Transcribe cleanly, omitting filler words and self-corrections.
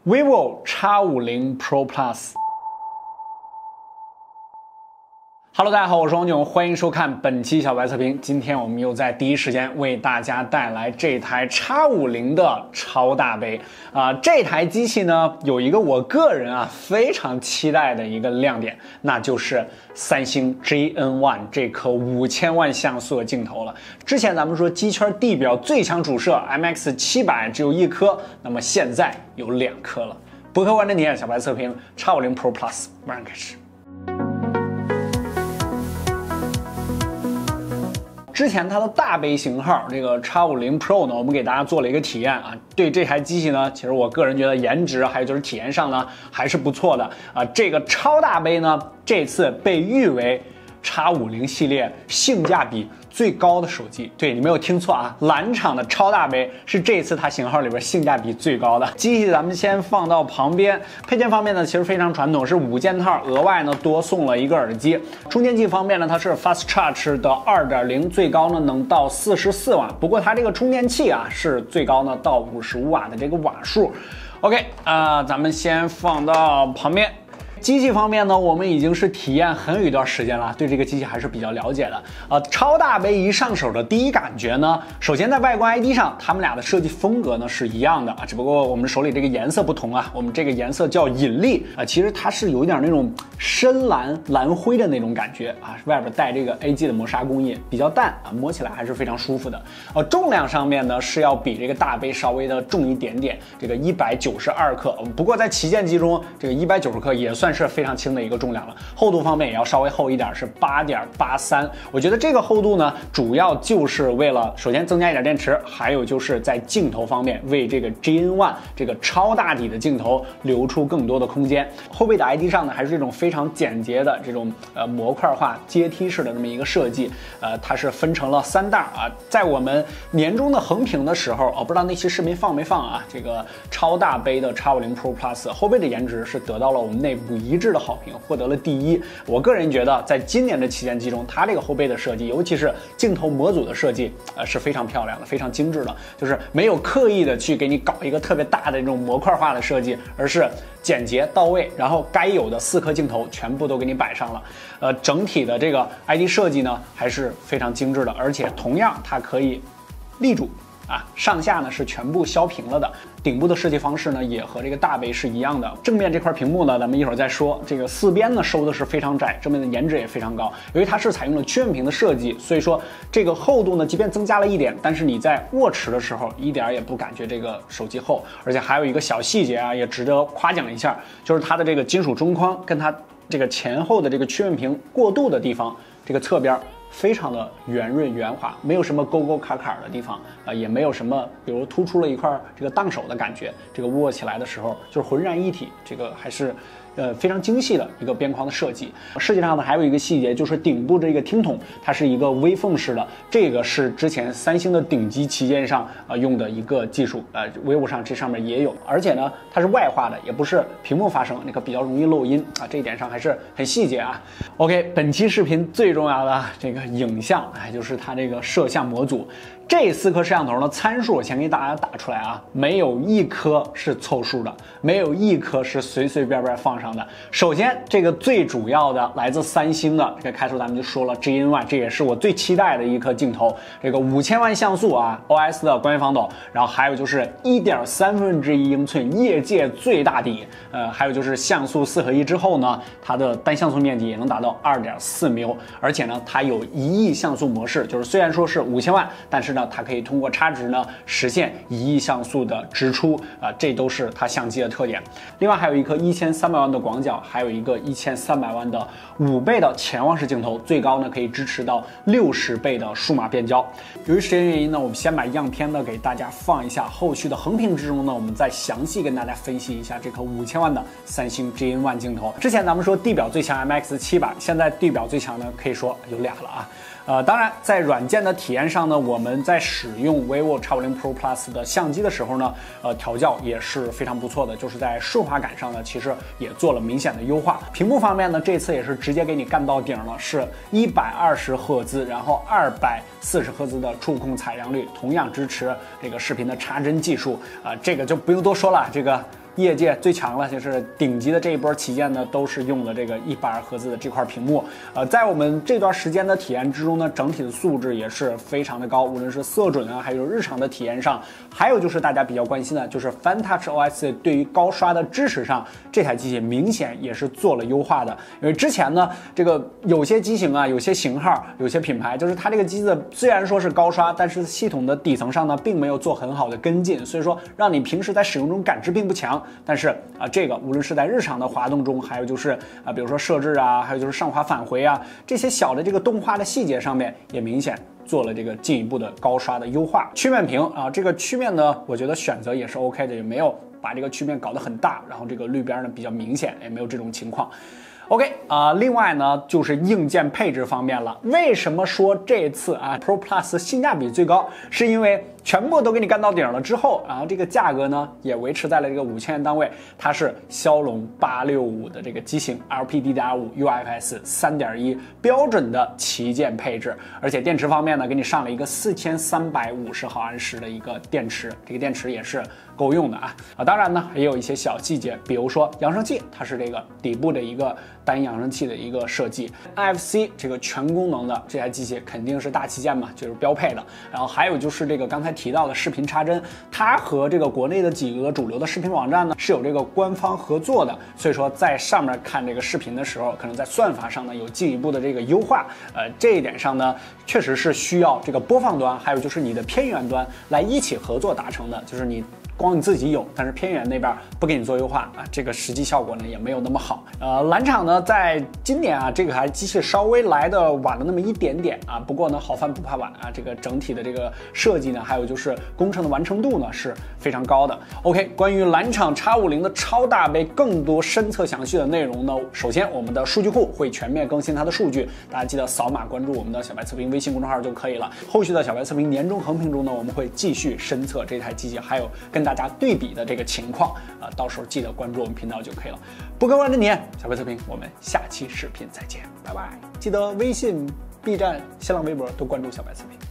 vivo X50 Pro Plus。Hello， 大家好，我是王炯，欢迎收看本期小白测评。今天我们又在第一时间为大家带来这台 X50 的超大杯这台机器呢，有一个我个人非常期待的一个亮点，那就是三星 GN1 这颗5000万像素的镜头了。之前咱们说机圈地表最强主摄 MX700 只有一颗，那么现在有2颗了。博客观点体验小白测评 X50 Pro Plus 马上开始。之前它的大杯型号这个 X50 Pro 呢，我们给大家做了一个体验对这台机器呢，其实我个人觉得颜值还有就是体验上呢还是不错的这个超大杯呢，这次被誉为 X50 系列性价比最高的手机。对，你没有听错蓝厂的超大杯是这次它型号里边性价比最高的。机器咱们先放到旁边，配件方面呢其实非常传统，是5件套，额外呢多送了一个耳机。充电器方面呢，它是 Fast Charge 的 2.0， 最高呢能到44瓦，不过它这个充电器是最高呢到55瓦的这个瓦数。OK 咱们先放到旁边。机器方面呢，我们已经是体验很有一段时间了，对这个机器还是比较了解的。超大杯一上手的第一感觉呢，首先在外观 ID 上，他们俩的设计风格呢是一样的只不过我们手里这个颜色不同我们这个颜色叫引力其实它是有一点那种深蓝蓝灰的那种感觉外边带这个 AG 的磨砂工艺，比较淡摸起来还是非常舒服的。重量上面呢是要比这个大杯稍微的重一点点，这个192克。不过在旗舰机中，这个190克也算是非常轻的一个重量了。厚度方面也要稍微厚一点，是8.83。我觉得这个厚度呢，主要就是为了首先增加一点电池，还有就是在镜头方面为这个 GN1 这个超大底的镜头留出更多的空间。后背的 ID 上呢，还是这种非常简洁的这种模块化阶梯式的这么一个设计。它是分成了3袋在我们年终的横屏的时候，不知道那期视频放没放这个超大杯的 X50 Pro Plus 后背的颜值是得到了我们内部一致的好评，获得了第1。我个人觉得，在今年的旗舰机中，它这个后背的设计，尤其是镜头模组的设计，是非常漂亮的，非常精致的，就是没有刻意的去给你搞一个特别大的这种模块化的设计，而是简洁到位，然后该有的4颗镜头全部都给你摆上了。整体的这个 ID 设计呢，还是非常精致的，而且同样它可以立住。上下呢是全部削平了的，顶部的设计方式呢也和这个大杯是一样的。正面这块屏幕呢，咱们一会儿再说。这个4边呢收的是非常窄，正面的颜值也非常高。由于它是采用了曲面屏的设计，所以说这个厚度呢，即便增加了一点，但是你在握持的时候一点也不感觉这个手机厚。而且还有一个小细节也值得夸奖一下，就是它的这个金属中框跟它这个前后的这个曲面屏过渡的地方，这个侧边非常的圆润圆滑，没有什么沟沟坎坎的地方也没有什么比如突出了一块这个荡手的感觉，这个握起来的时候就是浑然一体，这个还是非常精细的一个边框的设计。设计上呢还有一个细节，就是顶部这个听筒它是一个微缝式的，这个是之前三星的顶级旗舰上用的一个技术，vivo上这上面也有，而且呢它是外化的，也不是屏幕发声，那个比较容易漏音这一点上还是很细节OK， 本期视频最重要的这个影像就是它这个摄像模组。这4颗摄像头呢，参数我先给大家打出来没有一颗是凑数的，没有一颗是随随便便放上的。首先，这个最主要的来自三星的，这个开头咱们就说了 GN1， 这也是我最期待的一颗镜头，这个5000万像素OS 的官方防抖，然后还有就是1.1/3英寸业界最大底，还有就是像素4合一之后呢，它的单像素面积也能达到2.4 μ，而且呢，它有1亿像素模式，就是虽然说是5000万，但是呢，它可以通过差值呢实现1亿像素的直出这都是它相机的特点。另外还有一颗1300万的广角，还有一个1300万的5倍的潜望式镜头，最高呢可以支持到60倍的数码变焦。由于时间原因呢，我们先把样片呢给大家放一下，后续的横屏之中呢，我们再详细跟大家分析一下这颗5000万的三星 GN1 镜头。之前咱们说地表最强 MX700，现在地表最强呢可以说有2了当然，在软件的体验上呢，我们在使用 vivo X50 Pro Plus 的相机的时候呢，调教也是非常不错的，就是在顺滑感上呢，其实也做了明显的优化。屏幕方面呢，这次也是直接给你干到顶了，是120赫兹，然后240赫兹的触控采样率，同样支持这个视频的插帧技术这个就不用多说了，这个业界最强了，就是顶级的这一波旗舰呢，都是用的这个120赫兹的这块屏幕。在我们这段时间的体验之中呢，整体的素质也是非常的高，无论是色准啊，还有日常的体验上，还有就是大家比较关心的，就是 FunTouch OS 对于高刷的支持上，这台机器明显也是做了优化的。因为之前呢，这个有些机型啊，有些型号，有些品牌，就是它这个机子虽然说是高刷，但是系统的底层上呢，并没有做很好的跟进，所以说让你平时在使用中感知并不强。但是这个无论是在日常的滑动中，还有就是比如说设置啊，还有就是上滑返回啊，这些小的这个动画的细节上面，也明显做了这个进一步的高刷的优化。曲面屏啊，这个曲面呢，我觉得选择也是 OK 的，也没有把这个曲面搞得很大，然后这个绿边呢比较明显，也没有这种情况。OK 另外呢就是硬件配置方面了。为什么说这次Pro Plus 性价比最高？是因为全部都给你干到顶了之后，然后这个价格呢也维持在了这个5000元单位。它是骁龙865的这个机型 LPDDR5 UFS 3.1 标准的旗舰配置，而且电池方面呢给你上了一个4350毫安时的一个电池，这个电池也是够用的当然呢也有一些小细节，比如说扬声器，它是这个底部的一个单扬声器的一个设计 ，NFC 这个全功能的这台机器肯定是大旗舰嘛，就是标配的。然后还有就是这个刚才提到的视频插针，它和这个国内的几个主流的视频网站呢是有这个官方合作的，所以说在上面看这个视频的时候，可能在算法上呢有进一步的这个优化。这一点上呢，确实是需要这个播放端，还有就是你的偏远端来一起合作达成的，就是你光你自己有，但是偏远那边不给你做优化这个实际效果呢也没有那么好。蓝厂呢在今年这个机器稍微来的晚了那么一点点不过呢好饭不怕晚这个整体的这个设计呢，还有就是工程的完成度呢是非常高的。OK， 关于蓝厂 X50 的超大杯更多深测详细的内容呢，首先我们的数据库会全面更新它的数据，大家记得扫码关注我们的小白测评微信公众号就可以了。后续的小白测评年终横评中呢，我们会继续深测这台机器，还有跟大家对比的这个情况到时候记得关注我们频道就可以了。不客观的你，小白测评，我们下期视频再见，拜拜！记得微信、B 站、新浪微博都关注小白测评。